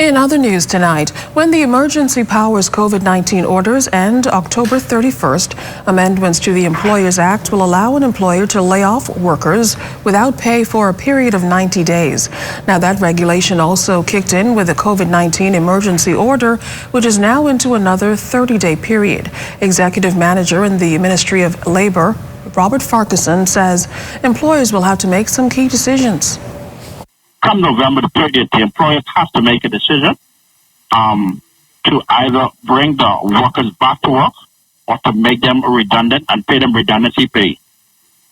In other news tonight, when the emergency powers COVID-19 orders end October 31st, amendments to the Employers Act will allow an employer to lay off workers without pay for a period of 90 days. Now, that regulation also kicked in with the COVID-19 emergency order, which is now into another 30-day period. Executive Manager in the Ministry of Labor, Robert Farquharson, says employers will have to make some key decisions. Come November the 30th, the employers have to make a decision to either bring the workers back to work or to make them redundant and pay them redundancy pay.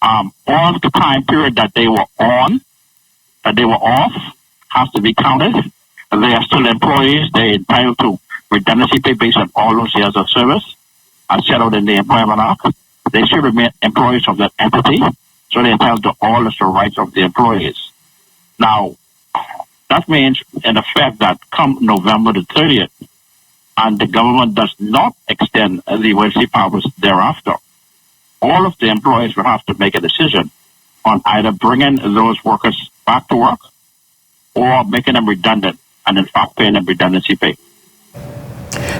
All the time period that they were off, has to be counted. They are still employees. They're entitled to redundancy pay based on all those years of service as set out in the Employment Act. They should remain employees of that entity, so they're entitled to all the rights of the employees. Now, that means, in effect, that come November the 30th, and the government does not extend the emergency powers thereafter, all of the employees will have to make a decision on either bringing those workers back to work or making them redundant and, in fact, paying them redundancy pay.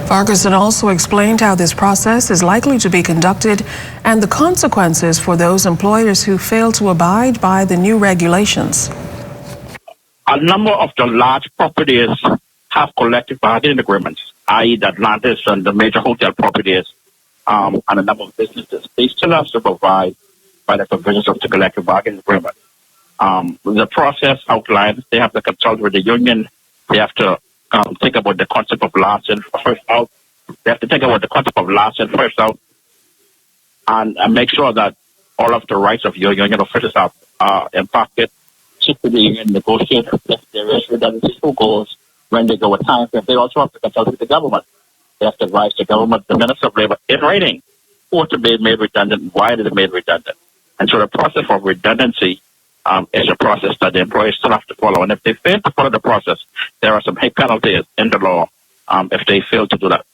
Farquharson also explained how this process is likely to be conducted and the consequences for those employers who fail to abide by the new regulations. A number of the large properties have collective bargaining agreements, i.e. the Atlantis and the major hotel properties and a number of businesses. They still have to abide by the provisions of the collective bargaining agreement. The process outlines they have to consult with the union. They have to think about the concept of last in, first out. They have to think about the concept of last in, first out, and make sure that all of the rights of your union officials are impacted. To the union, negotiate if there is redundancy, who goes, when they go with time. They also have to consult with the government. They have to advise the government, the Minister of Labor, in writing, who to be made redundant, why did it made redundant. And so the process of redundancy is a process that the employees still have to follow. And if they fail to follow the process, there are some high penalties in the law if they fail to do that.